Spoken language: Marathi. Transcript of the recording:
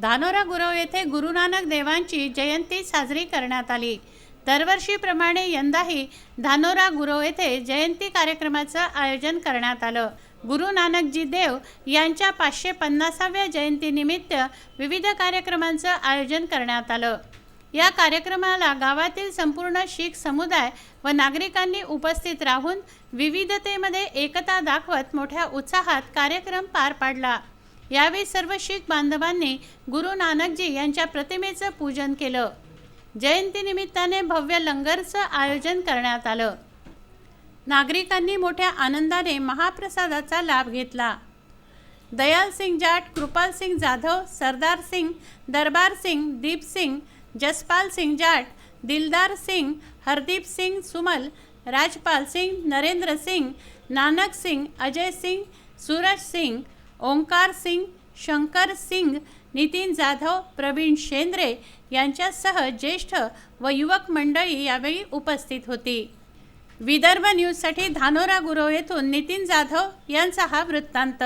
धानोरा गुरव येथे गुरु नानक देवांची जयंती साजरी करण्यात आली। दरवर्षीप्रमाणे यंदाही धानोरा गुरव येथे जयंती कार्यक्रमाचं आयोजन करण्यात आलं। गुरु नानकजी देव यांच्या 550व्या जयंतीनिमित्त विविध कार्यक्रमांचं आयोजन करण्यात आलं। या कार्यक्रमाला गावातील संपूर्ण शीख समुदाय व नागरिकांनी उपस्थित राहून विविधतेमध्ये एकता दाखवत मोठ्या उत्साहात कार्यक्रम पार पाडला। यावेळी सर्व शीख बांधवांनी गुरु नानकजी यांच्या प्रतिमेचं पूजन केलं। जयंतीनिमित्ताने भव्य लंगरचं आयोजन करण्यात आलं। नागरिकांनी मोठ्या आनंदाने महाप्रसादाचा लाभ घेतला। दयाल सिंह जाट, कृपाल सिंह जाधव, सरदार सिंह, दरबार सिंह, दीप सिंह, जसपाल सिंह जाट, दिलदार सिंह, हरदीप सिंह सुमल, राजपाल सिंह, नरेंद्र सिंह, नानक सिंह, अजय सिंह, सूरज सिंह, ओंकार सिंह, शंकर सिंह, नितीन जाधव, प्रवीण शेंद्रे यांच्यासह ज्येष्ठ व युवक मंडळी यावेळी उपस्थित होती। विदर्भ न्यूजसाठी धानोरा गुरव येथून नितीन जाधव यांचा हा वृत्तांत।